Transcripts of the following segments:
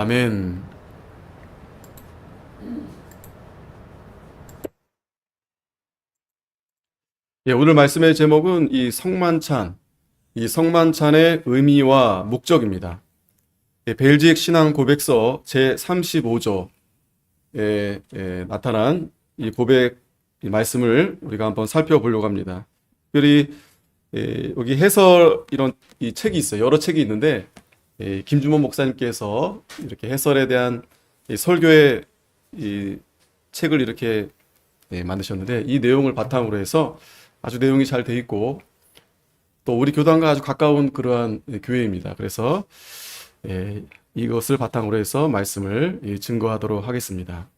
아멘. 예, 오늘 말씀의 제목은 이 성만찬의 의미와 목적입니다. 예, 벨지익 신앙 고백서 제35조에 나타난 이 고백 이 말씀을 우리가 한번 살펴보려고 합니다. 특별히 여기 해설 이런 이 책이 있어요. 여러 책이 있는데 김주모 목사님께서 이렇게 해설에 대한 이 설교의 이 책을 이렇게 만드셨는데 이 내용을 바탕으로 해서 아주 내용이 잘 돼 있고 또 우리 교단과 아주 가까운 그러한 교회입니다. 그래서 이것을 바탕으로 해서 말씀을 증거하도록 하겠습니다.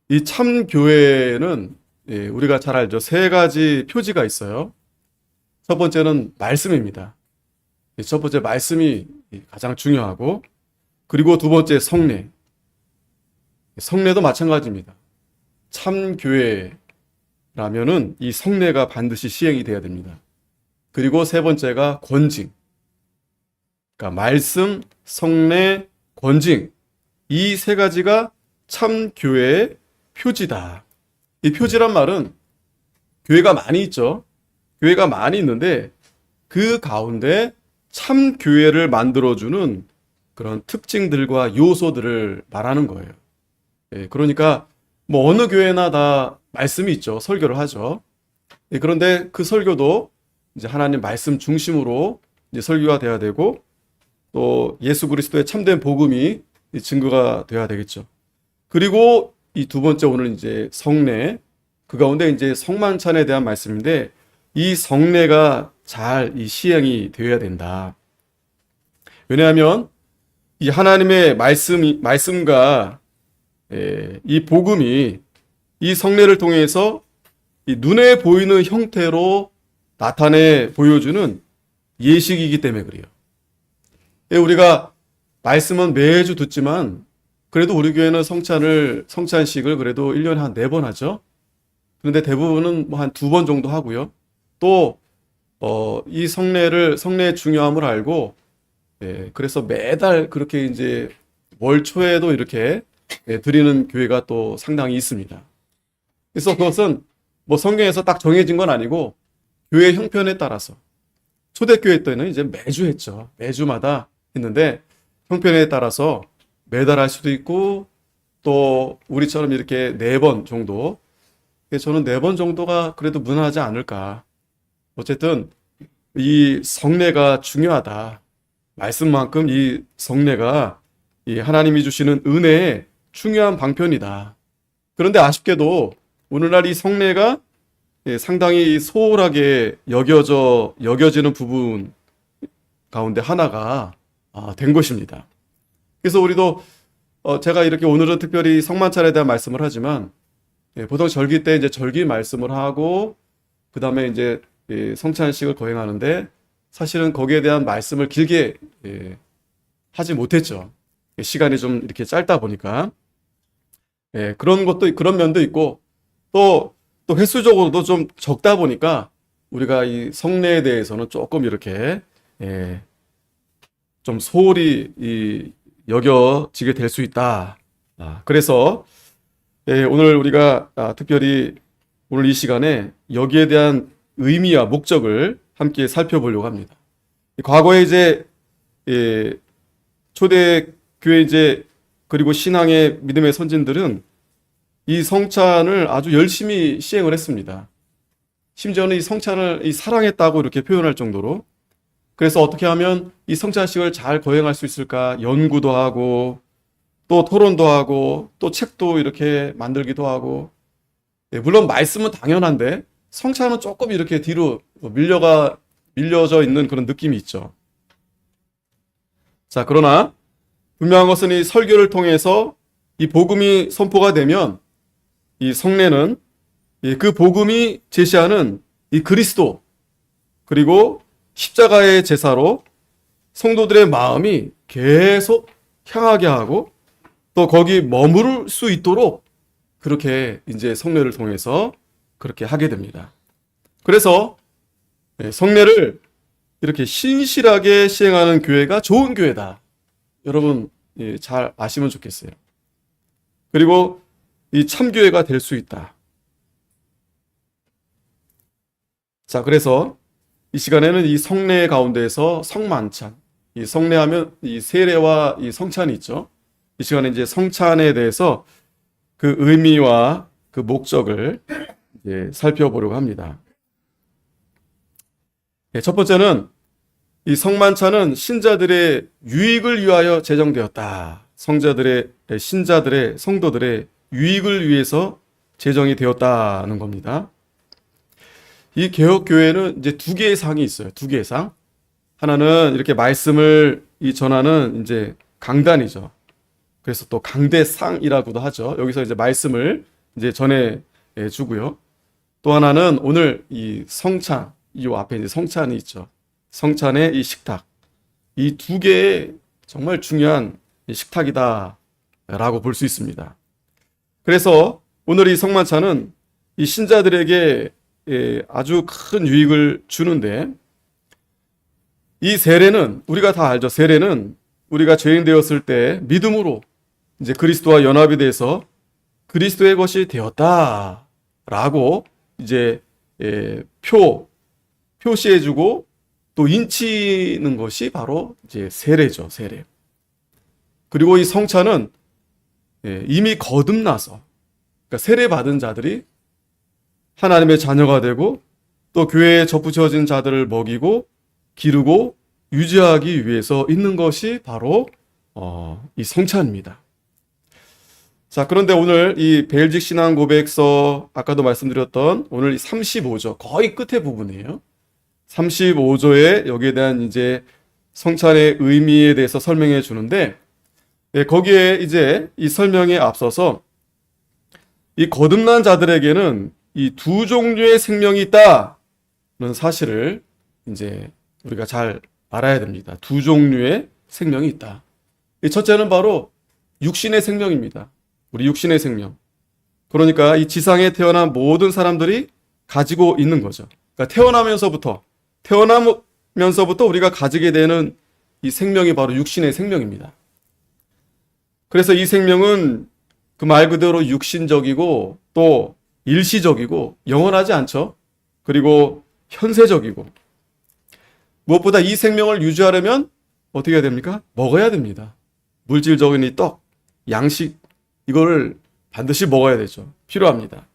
이 참 교회는 우리가 잘 알죠. 세 가지 표지가 있어요. 첫 번째는 말씀입니다. 첫 번째 말씀이 가장 중요하고, 그리고 두 번째 성례. 성례도 마찬가지입니다. 참 교회라면은 이 성례가 반드시 시행이 돼야 됩니다. 그리고 세 번째가 권징. 그러니까 말씀, 성례, 권징. 이 세 가지가 참 교회의 표지다. 이 표지란 말은 교회가 많이 있죠. 교회가 많이 있는데 그 가운데 참 교회를 만들어주는 그런 특징들과 요소들을 말하는 거예요. 그러니까 뭐 어느 교회나 다 말씀이 있죠. 설교를 하죠. 그런데 그 설교도 이제 하나님 말씀 중심으로 이제 설교가 돼야 되고, 또 예수 그리스도의 참된 복음이 증거가 돼야 되겠죠. 그리고 이 두 번째 오늘 이제 성례, 그 가운데 이제 성만찬에 대한 말씀인데 이 성례가 잘 이 시행이 되어야 된다. 왜냐하면 이 하나님의 말씀과 이 복음이 이 성례를 통해서 이 눈에 보이는 형태로 나타내 보여주는 예식이기 때문에 그래요. 우리가 말씀은 매주 듣지만 그래도 우리 교회는 성찬식을 그래도 1년에 한 4번 하죠. 그런데 대부분은 뭐 한 2번 정도 하고요. 또 이 성례의 중요함을 알고 그래서 매달 그렇게 이제 월 초에도 이렇게 드리는 교회가 또 상당히 있습니다. 그래서 그것은 뭐 성경에서 딱 정해진 건 아니고 교회 형편에 따라서 초대교회 때는 이제 매주 했죠. 매주마다 했는데 형편에 따라서 매달 할 수도 있고 또 우리처럼 이렇게 4번 정도. 저는 4번 정도가 그래도 무난하지 않을까. 어쨌든 이 성례가 중요하다. 말씀만큼 이 성례가 이 하나님이 주시는 은혜의 중요한 방편이다. 그런데 아쉽게도 오늘날 이 성례가 상당히 소홀하게 여겨지는 부분 가운데 하나가 된 것입니다. 그래서 우리도 제가 이렇게 오늘은 특별히 성만찬에 대한 말씀을 하지만 보통 절기 때 이제 절기 말씀을 하고 그 다음에 이제 성찬식을 거행하는데 사실은 거기에 대한 말씀을 길게 하지 못했죠. 시간이 좀 이렇게 짧다 보니까 그런 면도 있고 또 횟수적으로도 좀 적다 보니까 우리가 이 성례에 대해서는 조금 이렇게 좀 소홀히 여겨지게 될 수 있다. 그래서 오늘 우리가 특별히 오늘 이 시간에 여기에 대한 의미와 목적을 함께 살펴보려고 합니다. 과거에 이제 초대교회 이제 그리고 신앙의 믿음의 선진들은 이 성찬을 아주 열심히 시행을 했습니다. 심지어는 이 성찬을 사랑했다고 이렇게 표현할 정도로. 그래서 어떻게 하면 이 성찬식을 잘 거행할 수 있을까 연구도 하고 또 토론도 하고 또 책도 이렇게 만들기도 하고, 물론 말씀은 당연한데 성찬은 조금 이렇게 뒤로 밀려져 있는 그런 느낌이 있죠. 자, 그러나 분명한 것은 이 설교를 통해서 이 복음이 선포가 되면 이 성례는 그 복음이 제시하는 이 그리스도 그리고 십자가의 제사로 성도들의 마음이 계속 향하게 하고 또 거기 머무를 수 있도록 그렇게 이제 성례를 통해서 그렇게 하게 됩니다. 그래서 성례를 이렇게 신실하게 시행하는 교회가 좋은 교회다. 여러분 잘 아시면 좋겠어요. 그리고 이 참교회가 될 수 있다. 자, 그래서 이 시간에는 이 성례 가운데에서 성만찬, 이 성례하면 이 세례와 이 성찬이 있죠. 이 시간에 이제 성찬에 대해서 그 의미와 그 목적을 이제 살펴보려고 합니다. 첫 번째는 이 성만찬은 신자들의 유익을 위하여 제정되었다. 신자들의, 성도들의 유익을 위해서 제정이 되었다는 겁니다. 이 개혁교회는 이제 두 개의 상이 있어요. 두 개의 상. 하나는 이렇게 말씀을 전하는 이제 강단이죠. 그래서 또 강대상이라고도 하죠. 여기서 이제 말씀을 이제 전해 주고요. 또 하나는 오늘 이 성찬, 이 앞에 이제 성찬이 있죠. 성찬의 이 식탁. 이 두 개의 정말 중요한 식탁이다라고 볼 수 있습니다. 그래서 오늘 이 성만찬은 이 신자들에게 아주 큰 유익을 주는데, 이 세례는 우리가 다 알죠. 세례는 우리가 죄인 되었을 때 믿음으로 이제 그리스도와 연합이 돼서 그리스도의 것이 되었다라고 이제 표시해주고 또 인치는 것이 바로 이제 세례죠. 세례. 그리고 이 성찬은 이미 거듭나서, 그러니까 세례 받은 자들이 하나님의 자녀가 되고 또 교회에 접붙여진 자들을 먹이고 기르고 유지하기 위해서 있는 것이 바로 이 성찬입니다. 자, 그런데 오늘 이 벨직 신앙 고백서, 아까도 말씀드렸던 오늘 35조 거의 끝에 부분이에요. 35조에 여기에 대한 이제 성찬의 의미에 대해서 설명해 주는데, 거기에 이제 이 설명에 앞서서 이 거듭난 자들에게는 이 두 종류의 생명이 있다는 사실을 이제 우리가 잘 알아야 됩니다. 두 종류의 생명이 있다. 이 첫째는 바로 육신의 생명입니다. 우리 육신의 생명. 그러니까 이 지상에 태어난 모든 사람들이 가지고 있는 거죠. 그러니까 태어나면서부터 우리가 가지게 되는 이 생명이 바로 육신의 생명입니다. 그래서 이 생명은 그 말 그대로 육신적이고 또 일시적이고 영원하지 않죠. 그리고 현세적이고, 무엇보다 이 생명을 유지하려면 어떻게 해야 됩니까? 먹어야 됩니다. 물질적인 이 떡, 양식, 이걸 반드시 먹어야 되죠. 필요합니다.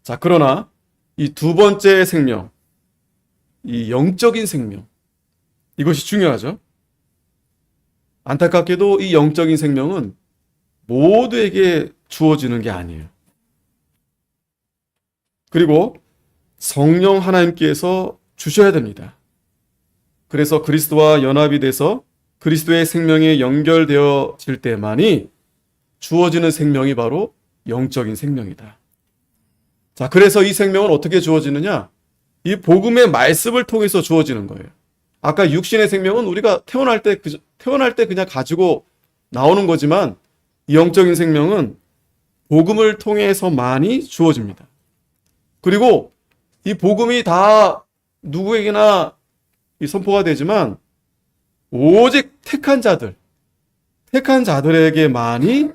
자, 그러나 이 두 번째 생명, 이 영적인 생명, 이것이 중요하죠. 안타깝게도 이 영적인 생명은 모두에게 주어지는 게 아니에요. 그리고 성령 하나님께서 주셔야 됩니다. 그래서 그리스도와 연합이 돼서 그리스도의 생명에 연결되어질 때만이 주어지는 생명이 바로 영적인 생명이다. 자, 그래서 이 생명은 어떻게 주어지느냐? 이 복음의 말씀을 통해서 주어지는 거예요. 아까 육신의 생명은 우리가 태어날 때 그냥 가지고 나오는 거지만, 이 영적인 생명은 복음을 통해서만이 주어집니다. 그리고 이 복음이 다 누구에게나 선포가 되지만 오직 택한 자들에게만이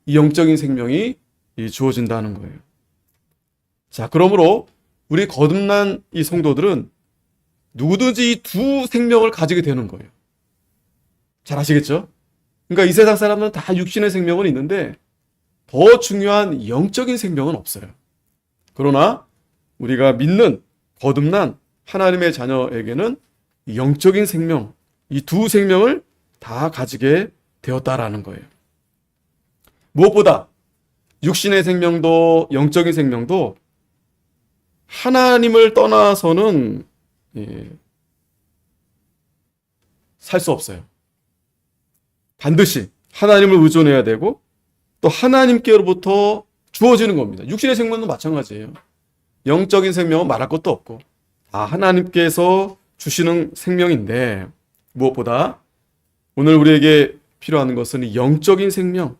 이 영적인 생명이 주어진다는 거예요. 자, 그러므로 우리 거듭난 이 성도들은 누구든지 이 두 생명을 가지게 되는 거예요. 잘 아시겠죠? 그러니까 이 세상 사람들은 다 육신의 생명은 있는데 더 중요한 영적인 생명은 없어요. 그러나 우리가 믿는 거듭난 하나님의 자녀에게는 영적인 생명, 이 두 생명을 다 가지게 되었다라는 거예요. 무엇보다 육신의 생명도 영적인 생명도 하나님을 떠나서는 살 수 없어요. 반드시 하나님을 의존해야 되고 또 하나님께로부터 주어지는 겁니다. 육신의 생명도 마찬가지예요. 영적인 생명은 말할 것도 없고 다 하나님께서 주시는 생명인데, 무엇보다 오늘 우리에게 필요한 것은 이 영적인 생명,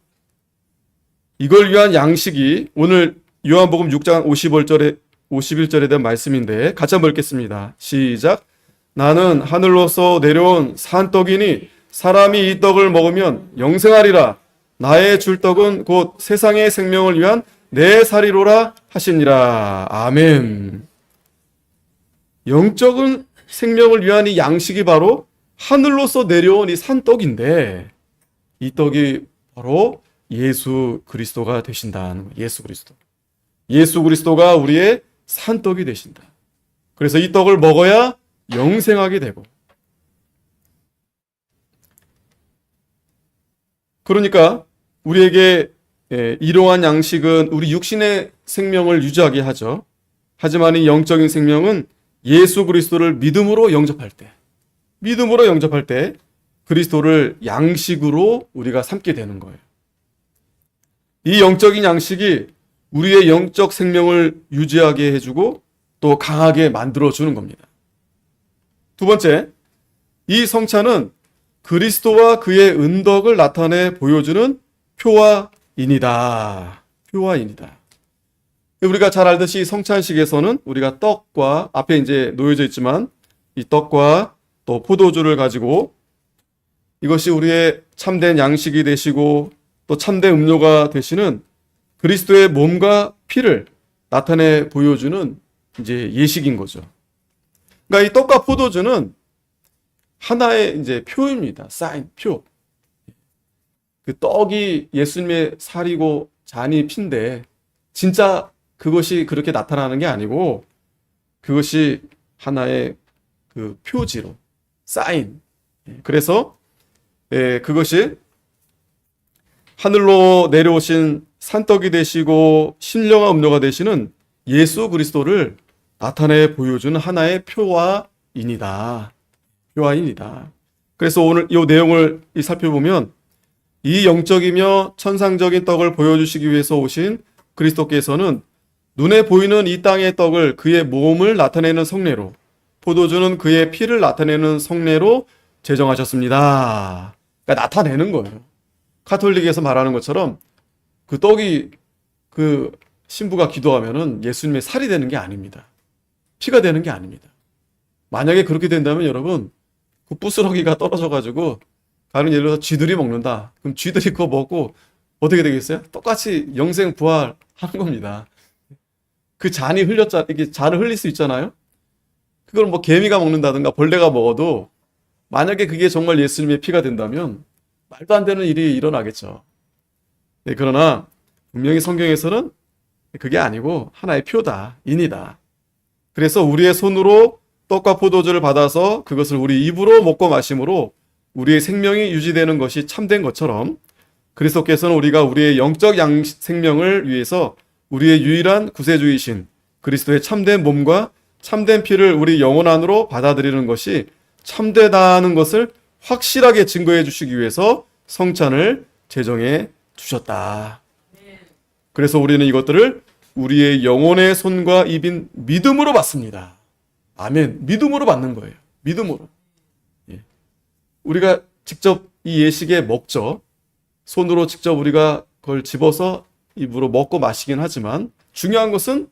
이걸 위한 양식이 오늘 요한복음 6장 51절에 대한 말씀인데, 같이 한번 읽겠습니다. 시작. 나는 하늘로서 내려온 산떡이니 사람이 이 떡을 먹으면 영생하리라. 나의 줄 떡은 곧 세상의 생명을 위한 내 살이로라 하시니라. 아멘. 영적인 생명을 위한 이 양식이 바로 하늘로서 내려온 이 산떡인데, 이 떡이 바로 예수 그리스도가 되신다는 거예요. 예수 그리스도. 예수 그리스도가 우리의 산떡이 되신다. 그래서 이 떡을 먹어야 영생하게 되고, 그러니까 우리에게 이러한 양식은 우리 육신의 생명을 유지하게 하죠. 하지만 이 영적인 생명은 예수 그리스도를 믿음으로 영접할 때 그리스도를 양식으로 우리가 삼게 되는 거예요. 이 영적인 양식이 우리의 영적 생명을 유지하게 해주고 또 강하게 만들어주는 겁니다. 두 번째, 이 성찬은 그리스도와 그의 은덕을 나타내 보여주는 표화인이다. 우리가 잘 알듯이 성찬식에서는 우리가 떡과, 앞에 이제 놓여져 있지만 이 떡과 또 포도주를 가지고 이것이 우리의 참된 양식이 되시고 또 참된 음료가 되시는 그리스도의 몸과 피를 나타내 보여주는 이제 예식인 거죠. 그러니까 이 떡과 포도주는 하나의 이제 표입니다. 사인, 표. 그 떡이 예수님의 살이고 잔이 피인데 진짜 그것이 그렇게 나타나는 게 아니고 그것이 하나의 그 표지로, 사인. 그래서 그것이 하늘로 내려오신 산떡이 되시고 신령한 음료가 되시는 예수 그리스도를 나타내 보여주는 하나의 표화인이다. 그래서 오늘 이 내용을 살펴보면 이 영적이며 천상적인 떡을 보여주시기 위해서 오신 그리스도께서는 눈에 보이는 이 땅의 떡을 그의 몸을 나타내는 성례로, 포도주는 그의 피를 나타내는 성례로 제정하셨습니다. 그러니까 나타내는 거예요. 카톨릭에서 말하는 것처럼 그 떡이 그 신부가 기도하면은 예수님의 살이 되는 게 아닙니다. 피가 되는 게 아닙니다. 만약에 그렇게 된다면 여러분, 그 부스러기가 떨어져가지고 가령 예를 들어서 쥐들이 먹는다. 그럼 쥐들이 그거 먹고 어떻게 되겠어요? 똑같이 영생 부활하는 겁니다. 그 잔이 이게 잔을 흘릴 수 있잖아요. 그걸 뭐 개미가 먹는다든가 벌레가 먹어도 만약에 그게 정말 예수님의 피가 된다면 말도 안 되는 일이 일어나겠죠. 네, 그러나 분명히 성경에서는 그게 아니고 하나의 표다, 인이다. 그래서 우리의 손으로 떡과 포도주를 받아서 그것을 우리 입으로 먹고 마심으로 우리의 생명이 유지되는 것이 참된 것처럼 그리스도께서는 우리가 우리의 영적 생명을 위해서 우리의 유일한 구세주이신 그리스도의 참된 몸과 참된 피를 우리 영혼 안으로 받아들이는 것이 참되다는 것을 확실하게 증거해 주시기 위해서 성찬을 제정해 주셨다. 그래서 우리는 이것들을 우리의 영혼의 손과 입인 믿음으로 받습니다. 아멘. 믿음으로 받는 거예요. 믿음으로. 우리가 직접 이 예식에 먹죠. 손으로 직접 우리가 그걸 집어서 입으로 먹고 마시긴 하지만 중요한 것은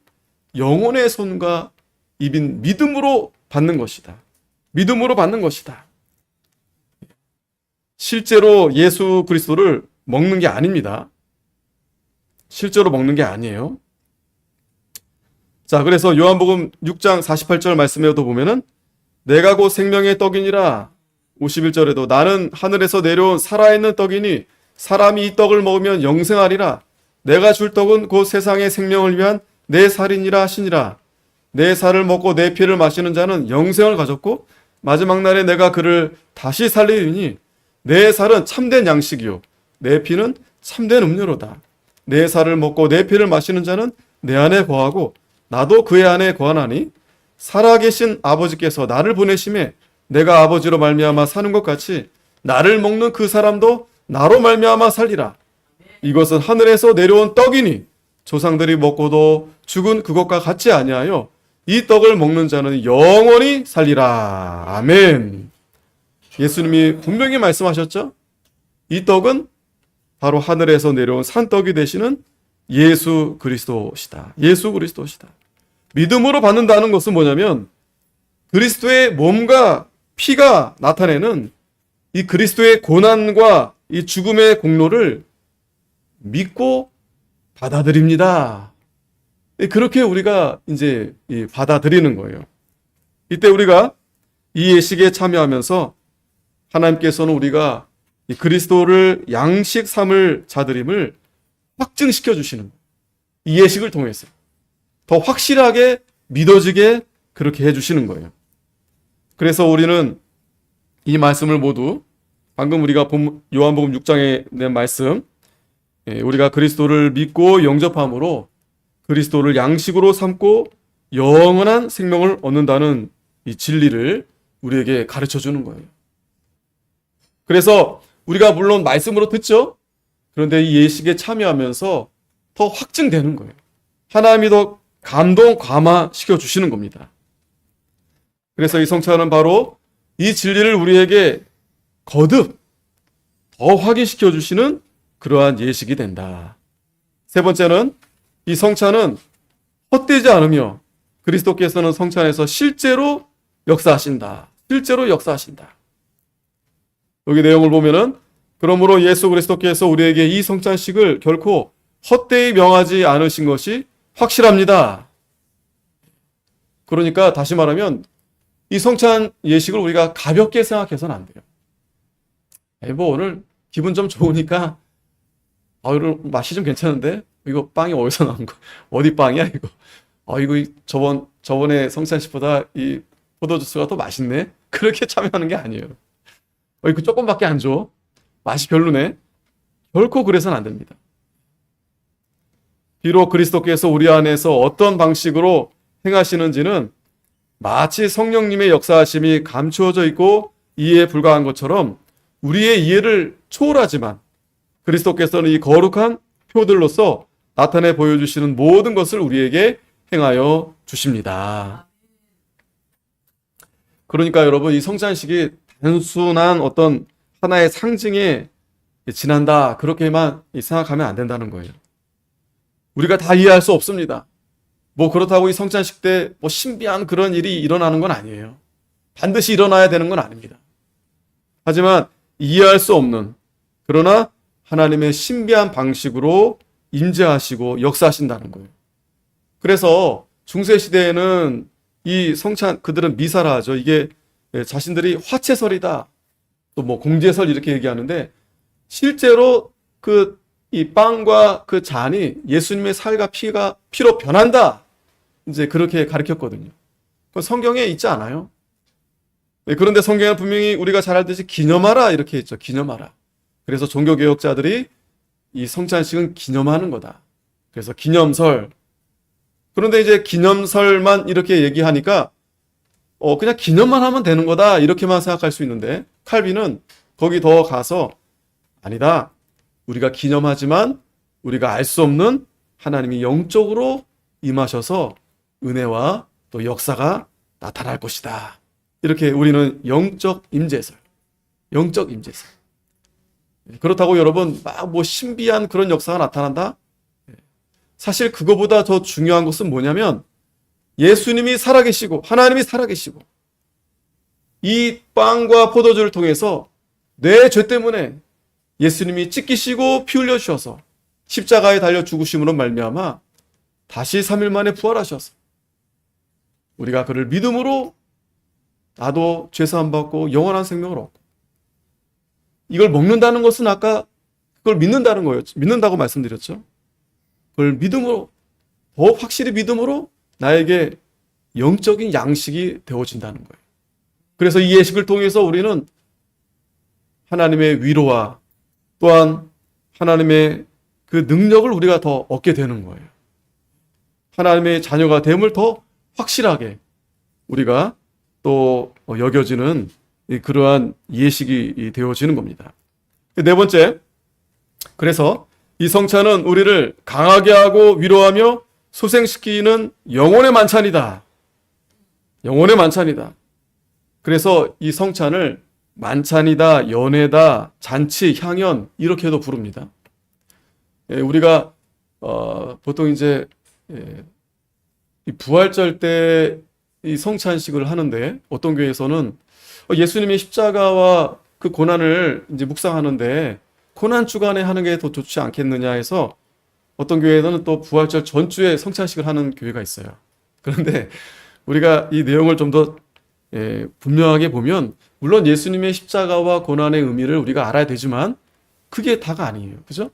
영혼의 손과 입인 믿음으로 받는 것이다. 믿음으로 받는 것이다. 실제로 예수 그리스도를 먹는 게 아닙니다. 실제로 먹는 게 아니에요. 자, 그래서 요한복음 6장 48절 말씀에도 보면은 내가 곧 생명의 떡이니라 51절에도 나는 하늘에서 내려온 살아있는 떡이니 사람이 이 떡을 먹으면 영생하리라. 내가 줄 떡은 곧 세상의 생명을 위한 내 살이니라 하시니라. 내 살을 먹고 내 피를 마시는 자는 영생을 가졌고 마지막 날에 내가 그를 다시 살리리니 내 살은 참된 양식이요 내 피는 참된 음료로다. 내 살을 먹고 내 피를 마시는 자는 내 안에 거하고 나도 그의 안에 거하나니 살아계신 아버지께서 나를 보내심에 내가 아버지로 말미암아 사는 것 같이 나를 먹는 그 사람도 나로 말미암아 살리라. 이것은 하늘에서 내려온 떡이니 조상들이 먹고도 죽은 그것과 같지 아니하여 이 떡을 먹는 자는 영원히 살리라. 아멘. 예수님이 분명히 말씀하셨죠. 이 떡은 바로 하늘에서 내려온 산떡이 되시는 예수 그리스도시다. 예수 그리스도시다. 믿음으로 받는다는 것은 뭐냐면 그리스도의 몸과 피가 나타내는 이 그리스도의 고난과 이 죽음의 공로를 믿고 받아들입니다. 그렇게 우리가 이제 받아들이는 거예요. 이때 우리가 이 예식에 참여하면서 하나님께서는 우리가 이 그리스도를 양식 삼을 자들임을 확증시켜 주시는 거예요. 이 예식을 통해서 더 확실하게 믿어지게 그렇게 해주시는 거예요. 그래서 우리는 이 말씀을 모두 방금 우리가 본 요한복음 6장에 낸 말씀, 우리가 그리스도를 믿고 영접함으로 그리스도를 양식으로 삼고 영원한 생명을 얻는다는 이 진리를 우리에게 가르쳐 주는 거예요. 그래서 우리가 물론 말씀으로 듣죠. 그런데 이 예식에 참여하면서 더 확증되는 거예요. 하나님이 더 감동, 감화시켜 주시는 겁니다. 그래서 이 성찬은 바로 이 진리를 우리에게 거듭 더 확인시켜 주시는 그러한 예식이 된다. 세 번째는 이 성찬은 헛되지 않으며 그리스도께서는 성찬에서 실제로 역사하신다. 실제로 역사하신다. 여기 내용을 보면은 그러므로 예수 그리스도께서 우리에게 이 성찬식을 결코 헛되이 명하지 않으신 것이 확실합니다. 그러니까 다시 말하면 이 성찬 예식을 우리가 가볍게 생각해서는 안 돼요. 뭐 오늘 기분 좀 좋으니까 오늘 맛이 좀 괜찮은데 이거 빵이 어디서 나온 거? 어디 빵이야 이거? 이거 저번에 성찬식보다 이 포도주스가 더 맛있네. 그렇게 참여하는 게 아니에요. 이거 조금밖에 안 줘. 맛이 별로네. 결코 그래서는 안 됩니다. 비록 그리스도께서 우리 안에서 어떤 방식으로 행하시는지는 마치 성령님의 역사하심이 감추어져 있고 이해에 불과한 것처럼 우리의 이해를 초월하지만 그리스도께서는 이 거룩한 표들로서 나타내 보여주시는 모든 것을 우리에게 행하여 주십니다. 그러니까 여러분 이 성찬식이 단순한 어떤 하나의 상징에 지난다 그렇게만 생각하면 안 된다는 거예요. 우리가 다 이해할 수 없습니다. 그렇다고 이 성찬식 때 신비한 그런 일이 일어나는 건 아니에요. 반드시 일어나야 되는 건 아닙니다. 하지만 이해할 수 없는 그러나 하나님의 신비한 방식으로 임재하시고 역사하신다는 거예요. 그래서 중세시대에는 이 성찬 그들은 미사라 하죠. 이게 자신들이 화채설이다. 또 공제설 이렇게 얘기하는데 실제로 이 빵과 그 잔이 예수님의 살과 피로 변한다. 이제 그렇게 가르쳤거든요. 성경에 있지 않아요. 그런데 성경에 분명히 우리가 잘 알듯이 기념하라 이렇게 했죠. 기념하라. 그래서 종교개혁자들이 이 성찬식은 기념하는 거다. 그래서 기념설. 그런데 이제 기념설만 이렇게 얘기하니까 그냥 기념만 하면 되는 거다 이렇게만 생각할 수 있는데 칼빈은 거기 더 가서 아니다. 우리가 기념하지만 우리가 알 수 없는 하나님이 영적으로 임하셔서 은혜와 또 역사가 나타날 것이다. 이렇게 우리는 영적 임재설. 그렇다고 여러분 막 신비한 그런 역사가 나타난다? 사실 그거보다 더 중요한 것은 뭐냐면 예수님이 살아계시고 하나님이 살아계시고 이 빵과 포도주를 통해서 내 죄 때문에 예수님이 찢기시고 피 흘려 주셔서 십자가에 달려 죽으심으로 말미암아 다시 3일 만에 부활하셔서 우리가 그를 믿음으로 나도 죄사함 받고 영원한 생명을 얻고 이걸 먹는다는 것은 아까 그걸 믿는다는 거예요. 믿는다고 말씀드렸죠. 그걸 믿음으로 더 확실히 믿음으로 나에게 영적인 양식이 되어진다는 거예요. 그래서 이 예식을 통해서 우리는 하나님의 위로와 또한 하나님의 그 능력을 우리가 더 얻게 되는 거예요. 하나님의 자녀가 됨을 더 확실하게 우리가 또 여겨지는 그러한 예식이 되어지는 겁니다. 네 번째, 그래서 이 성찬은 우리를 강하게 하고 위로하며 소생시키는 영혼의 만찬이다. 영혼의 만찬이다. 그래서 이 성찬을 만찬이다, 연회다, 잔치, 향연 이렇게도 부릅니다. 우리가 보통 이제 이 부활절 때 이 성찬식을 하는데 어떤 교회에서는 예수님의 십자가와 그 고난을 이제 묵상하는데 고난 주간에 하는 게 더 좋지 않겠느냐 해서 어떤 교회에서는 또 부활절 전주에 성찬식을 하는 교회가 있어요. 그런데 우리가 이 내용을 좀 더 분명하게 보면 물론 예수님의 십자가와 고난의 의미를 우리가 알아야 되지만 그게 다가 아니에요. 그죠?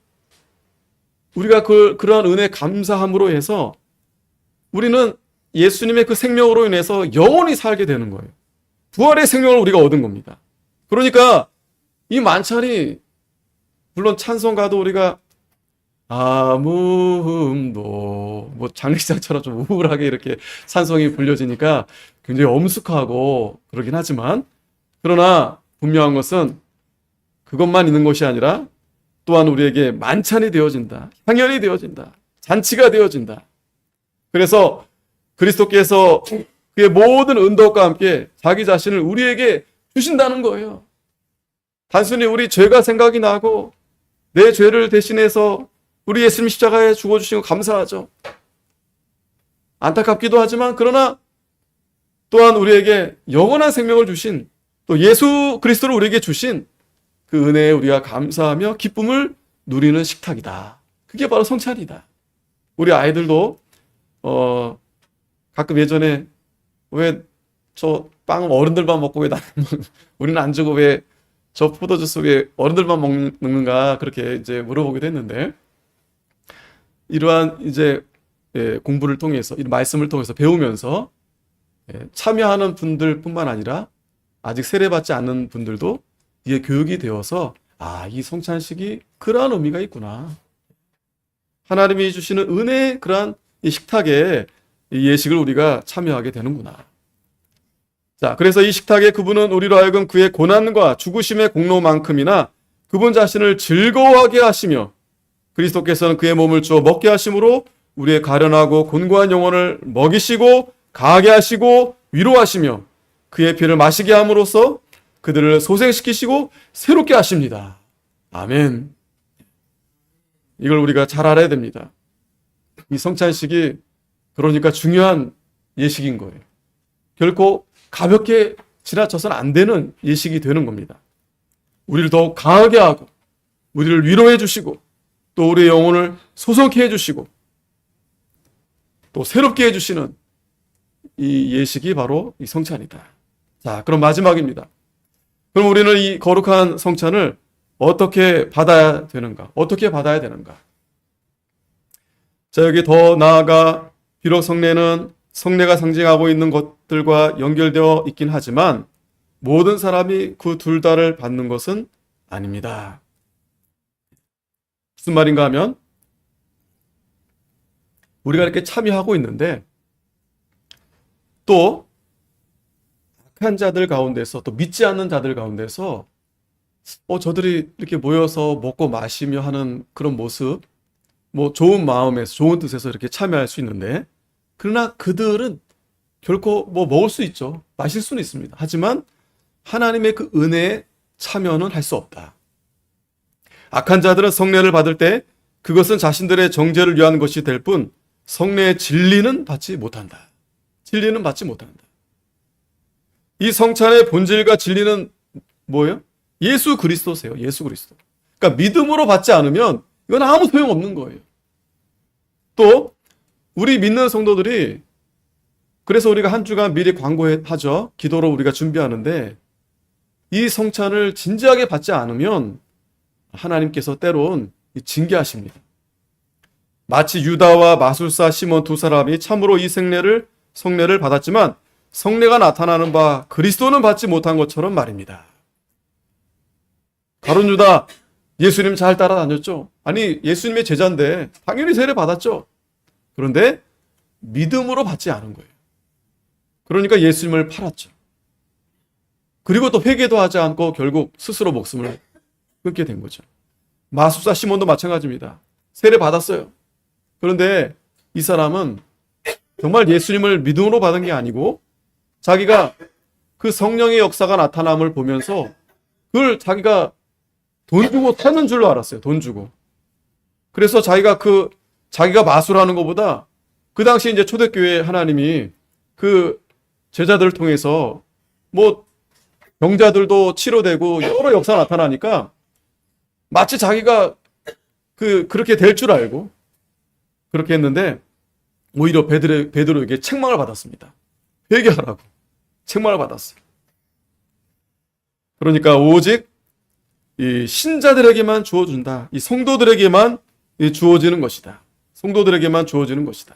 우리가 그러한 은혜 감사함으로 해서 우리는 예수님의 그 생명으로 인해서 영원히 살게 되는 거예요. 부활의 생명을 우리가 얻은 겁니다. 그러니까 이 만찬이 물론 찬송가도 우리가 아무음도 뭐 장례식장처럼 좀 우울하게 이렇게 찬송이 불려지니까 굉장히 엄숙하고 그러긴 하지만 그러나 분명한 것은 그것만 있는 것이 아니라 또한 우리에게 만찬이 되어진다. 향연이 되어진다. 잔치가 되어진다. 그래서 그리스도께서 그의 모든 은덕과 함께 자기 자신을 우리에게 주신다는 거예요. 단순히 우리 죄가 생각이 나고 내 죄를 대신해서 우리 예수님 십자가에 죽어주신 거 감사하죠. 안타깝기도 하지만 그러나 또한 우리에게 영원한 생명을 주신 또 예수 그리스도를 우리에게 주신 그 은혜에 우리가 감사하며 기쁨을 누리는 식탁이다. 그게 바로 성찬이다. 우리 아이들도 가끔 예전에 왜 저 빵 어른들만 먹고 왜 나는 우리는 안 주고 왜 저 포도주스 왜 어른들만 먹는가 그렇게 이제 물어보기도 했는데 이러한 이제 공부를 통해서 이 말씀을 통해서 배우면서 참여하는 분들뿐만 아니라 아직 세례받지 않는 분들도 이게 교육이 되어서 이 성찬식이 그러한 의미가 있구나. 하나님이 주시는 은혜의 그러한 이 식탁에 이 예식을 우리가 참여하게 되는구나. 자, 그래서 이 식탁에 그분은 우리로 하여금 그의 고난과 죽으심의 공로만큼이나 그분 자신을 즐거워하게 하시며 그리스도께서는 그의 몸을 주어 먹게 하심으로 우리의 가련하고 곤고한 영혼을 먹이시고 가게 하시고 위로하시며 그의 피를 마시게 함으로써 그들을 소생시키시고 새롭게 하십니다. 아멘. 이걸 우리가 잘 알아야 됩니다. 이 성찬식이 그러니까 중요한 예식인 거예요. 결코 가볍게 지나쳐서는 안 되는 예식이 되는 겁니다. 우리를 더욱 강하게 하고 우리를 위로해 주시고 또 우리의 영혼을 소성케 해주시고 또 새롭게 해주시는 이 예식이 바로 이 성찬이다. 자, 그럼 마지막입니다. 그럼 우리는 이 거룩한 성찬을 어떻게 받아야 되는가? 어떻게 받아야 되는가? 자, 여기 더 나아가 비록 성례가 상징하고 있는 것들과 연결되어 있긴 하지만 모든 사람이 그 둘 다를 받는 것은 아닙니다. 무슨 말인가 하면 우리가 이렇게 참여하고 있는데 또 악한 자들 가운데서 또 믿지 않는 자들 가운데서 저들이 이렇게 모여서 먹고 마시며 하는 그런 모습 뭐 좋은 마음에서 좋은 뜻에서 이렇게 참여할 수 있는데 그러나 그들은 결코 뭐 먹을 수 있죠. 마실 수는 있습니다. 하지만 하나님의 그 은혜에 참여는 할 수 없다. 악한 자들은 성례를 받을 때 그것은 자신들의 정죄를 위한 것이 될 뿐 성례의 진리는 받지 못한다. 진리는 받지 못한다. 이 성찬의 본질과 진리는 뭐예요? 예수 그리스도세요. 예수 그리스도. 그러니까 믿음으로 받지 않으면 이건 아무 소용없는 거예요. 또 우리 믿는 성도들이 그래서 우리가 한 주간 미리 광고하죠. 기도로 우리가 준비하는데 이 성찬을 진지하게 받지 않으면 하나님께서 때론 징계하십니다. 마치 유다와 마술사 시몬 두 사람이 참으로 이 성례를 받았지만 성례가 나타나는 바 그리스도는 받지 못한 것처럼 말입니다. 가룟 유다 예수님 잘 따라다녔죠. 아니 예수님의 제자인데 당연히 세례 받았죠. 그런데 믿음으로 받지 않은 거예요. 그러니까 예수님을 팔았죠. 그리고 또 회개도 하지 않고 결국 스스로 목숨을 끊게 된 거죠. 마술사 시몬도 마찬가지입니다. 세례 받았어요. 그런데 이 사람은 정말 예수님을 믿음으로 받은 게 아니고 자기가 그 성령의 역사가 나타남을 보면서 그걸 자기가 돈 주고 사는 줄로 알았어요. 돈 주고. 그래서 자기가 마술하는 것보다 그 당시 이제 초대교회 하나님이 그 제자들을 통해서 뭐 병자들도 치료되고 여러 역사 나타나니까 마치 자기가 그렇게 될 줄 알고 그렇게 했는데 오히려 베드로에게 책망을 받았습니다. 회개하라고 책망을 받았어요. 그러니까 오직 이 신자들에게만 주어준다. 이 성도들에게만 주어지는 것이다. 성도들에게만 주어지는 것이다.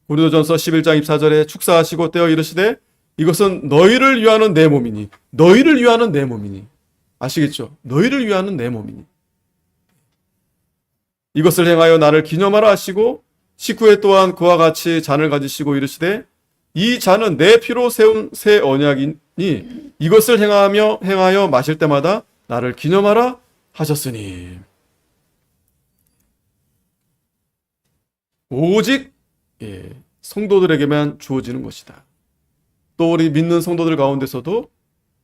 고린도전서 11장 24절에 축사하시고 떼어 이르시되 이것은 너희를 위하는 내 몸이니 너희를 위하는 내 몸이니 아시겠죠? 너희를 위하는 내 몸이니 이것을 행하여 나를 기념하라 하시고 19회 또한 그와 같이 잔을 가지시고 이르시되 이 잔은 내 피로 세운 새 언약이니 이것을 행하여 마실 때마다 나를 기념하라 하셨으니 오직 성도들에게만 주어지는 것이다. 또 우리 믿는 성도들 가운데서도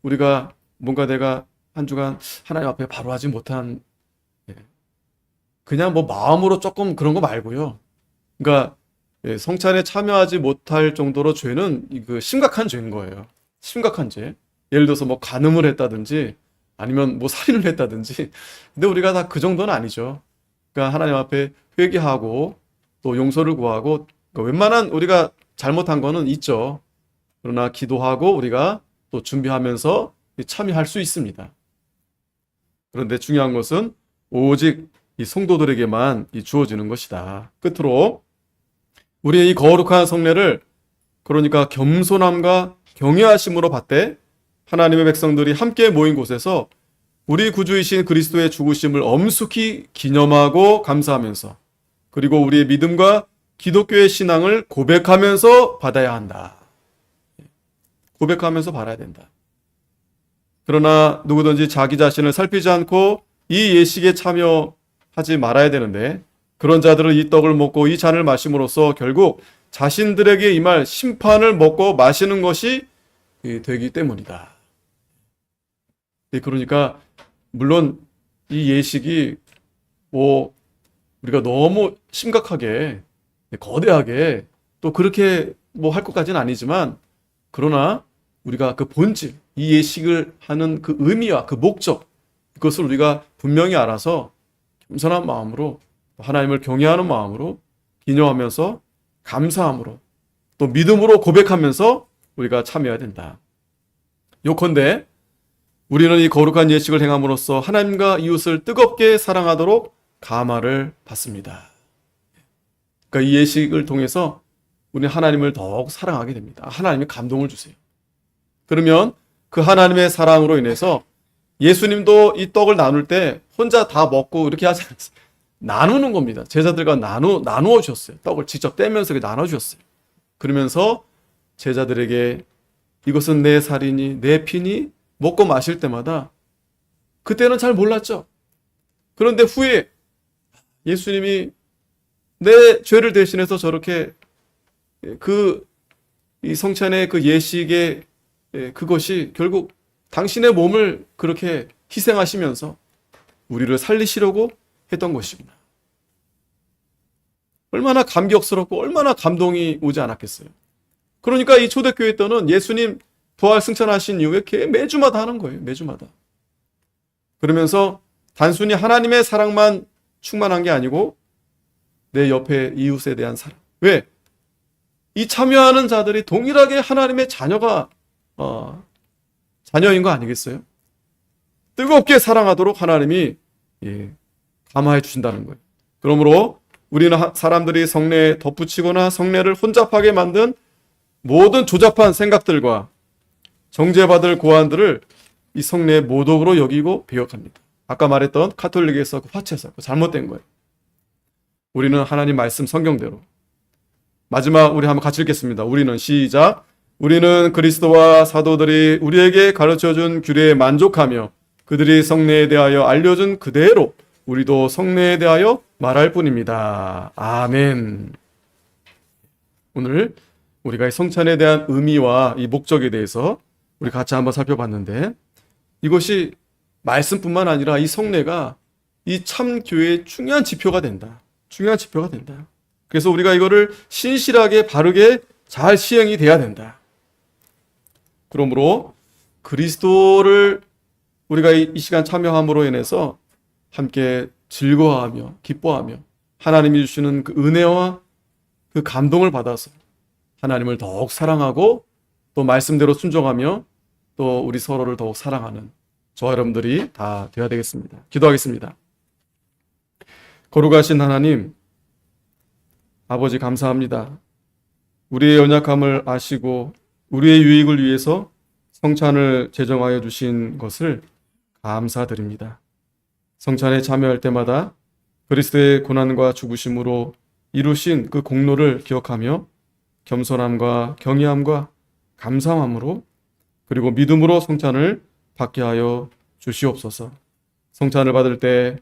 우리가 뭔가 내가 한 주간 하나님 앞에 바로 하지 못한 그냥 뭐 마음으로 조금 그런 거 말고요. 그러니까 성찬에 참여하지 못할 정도로 죄는 심각한 죄인 거예요. 심각한 죄. 예를 들어서 뭐 간음을 했다든지 아니면 뭐 살인을 했다든지. 근데 우리가 다 그 정도는 아니죠. 그러니까 하나님 앞에 회개하고 또 용서를 구하고 그러니까 웬만한 우리가 잘못한 거는 있죠. 그러나 기도하고 우리가 또 준비하면서 참여할 수 있습니다. 그런데 중요한 것은 오직 이 성도들에게만 주어지는 것이다. 끝으로 우리의 이 거룩한 성례를 그러니까 겸손함과 경외하심으로 받되 하나님의 백성들이 함께 모인 곳에서 우리 구주이신 그리스도의 죽으심을 엄숙히 기념하고 감사하면서 그리고 우리의 믿음과 기독교의 신앙을 고백하면서 받아야 한다. 고백하면서 받아야 된다. 그러나 누구든지 자기 자신을 살피지 않고 이 예식에 참여하지 말아야 되는데 그런 자들은 이 떡을 먹고 이 잔을 마심으로써 결국 자신들에게 임할 심판을 먹고 마시는 것이 되기 때문이다. 그러니까 물론 이 예식이 뭐 우리가 너무 심각하게 거대하게 또 그렇게 뭐 할 것까지는 아니지만 그러나 우리가 그 본질 이 예식을 하는 그 의미와 그 목적 그것을 우리가 분명히 알아서 겸손한 마음으로 하나님을 경외하는 마음으로 기념하면서 감사함으로 또 믿음으로 고백하면서 우리가 참여해야 된다. 요컨대 우리는 이 거룩한 예식을 행함으로써 하나님과 이웃을 뜨겁게 사랑하도록 감화를 받습니다. 그러니까 이 예식을 통해서 우리는 하나님을 더욱 사랑하게 됩니다. 하나님이 감동을 주세요. 그러면 그 하나님의 사랑으로 인해서 예수님도 이 떡을 나눌 때 혼자 다 먹고 이렇게 하지 않았어요. 나누는 겁니다. 제자들과 나누어 주셨어요. 떡을 직접 떼면서 나눠 주셨어요. 그러면서 제자들에게 이것은 내 살이니 내 피니 먹고 마실 때마다 그때는 잘 몰랐죠. 그런데 후에 예수님이 내 죄를 대신해서 저렇게 이 성찬의 그 예식의 그것이 결국 당신의 몸을 그렇게 희생하시면서 우리를 살리시려고 했던 것이구나. 얼마나 감격스럽고 얼마나 감동이 오지 않았겠어요. 그러니까 이 초대교회 때는 예수님 부활 승천하신 이후에 매주마다 하는 거예요. 매주마다. 그러면서 단순히 하나님의 사랑만 충만한 게 아니고 내 옆에 이웃에 대한 사랑. 왜? 이 참여하는 자들이 동일하게 하나님의 자녀인 거 아니겠어요? 뜨겁게 사랑하도록 하나님이 감화해 주신다는 거예요. 그러므로 우리는 사람들이 성례에 덧붙이거나 성례를 혼잡하게 만든 모든 조잡한 생각들과 정죄받을 고안들을 이 성례의 모독으로 여기고 배역합니다. 아까 말했던 카톨릭에서 그 화채에서 잘못된 거예요. 우리는 하나님 말씀 성경대로 마지막 우리 한번 같이 읽겠습니다. 우리는 시작. 우리는 그리스도와 사도들이 우리에게 가르쳐준 규례에 만족하며 그들이 성례에 대하여 알려준 그대로 우리도 성례에 대하여 말할 뿐입니다. 아멘. 오늘 우리가 이 성찬에 대한 의미와 이 목적에 대해서 우리 같이 한번 살펴봤는데 이것이 말씀뿐만 아니라 이 성례가 이 참교회의 중요한 지표가 된다. 중요한 지표가 된다. 그래서 우리가 이거를 신실하게 바르게 잘 시행이 돼야 된다. 그러므로 그리스도를 우리가 이 시간 참여함으로 인해서 함께 즐거워하며 기뻐하며 하나님이 주시는 그 은혜와 그 감동을 받아서 하나님을 더욱 사랑하고 또 말씀대로 순종하며 또 우리 서로를 더욱 사랑하는 저와 여러분들이 다 되어야 되겠습니다. 기도하겠습니다. 거룩하신 하나님, 아버지 감사합니다. 우리의 연약함을 아시고 우리의 유익을 위해서 성찬을 제정하여 주신 것을 감사드립니다. 성찬에 참여할 때마다 그리스도의 고난과 죽으심으로 이루신 그 공로를 기억하며 겸손함과 경외함과 감사함으로 그리고 믿음으로 성찬을 받게 하여 주시옵소서. 성찬을 받을 때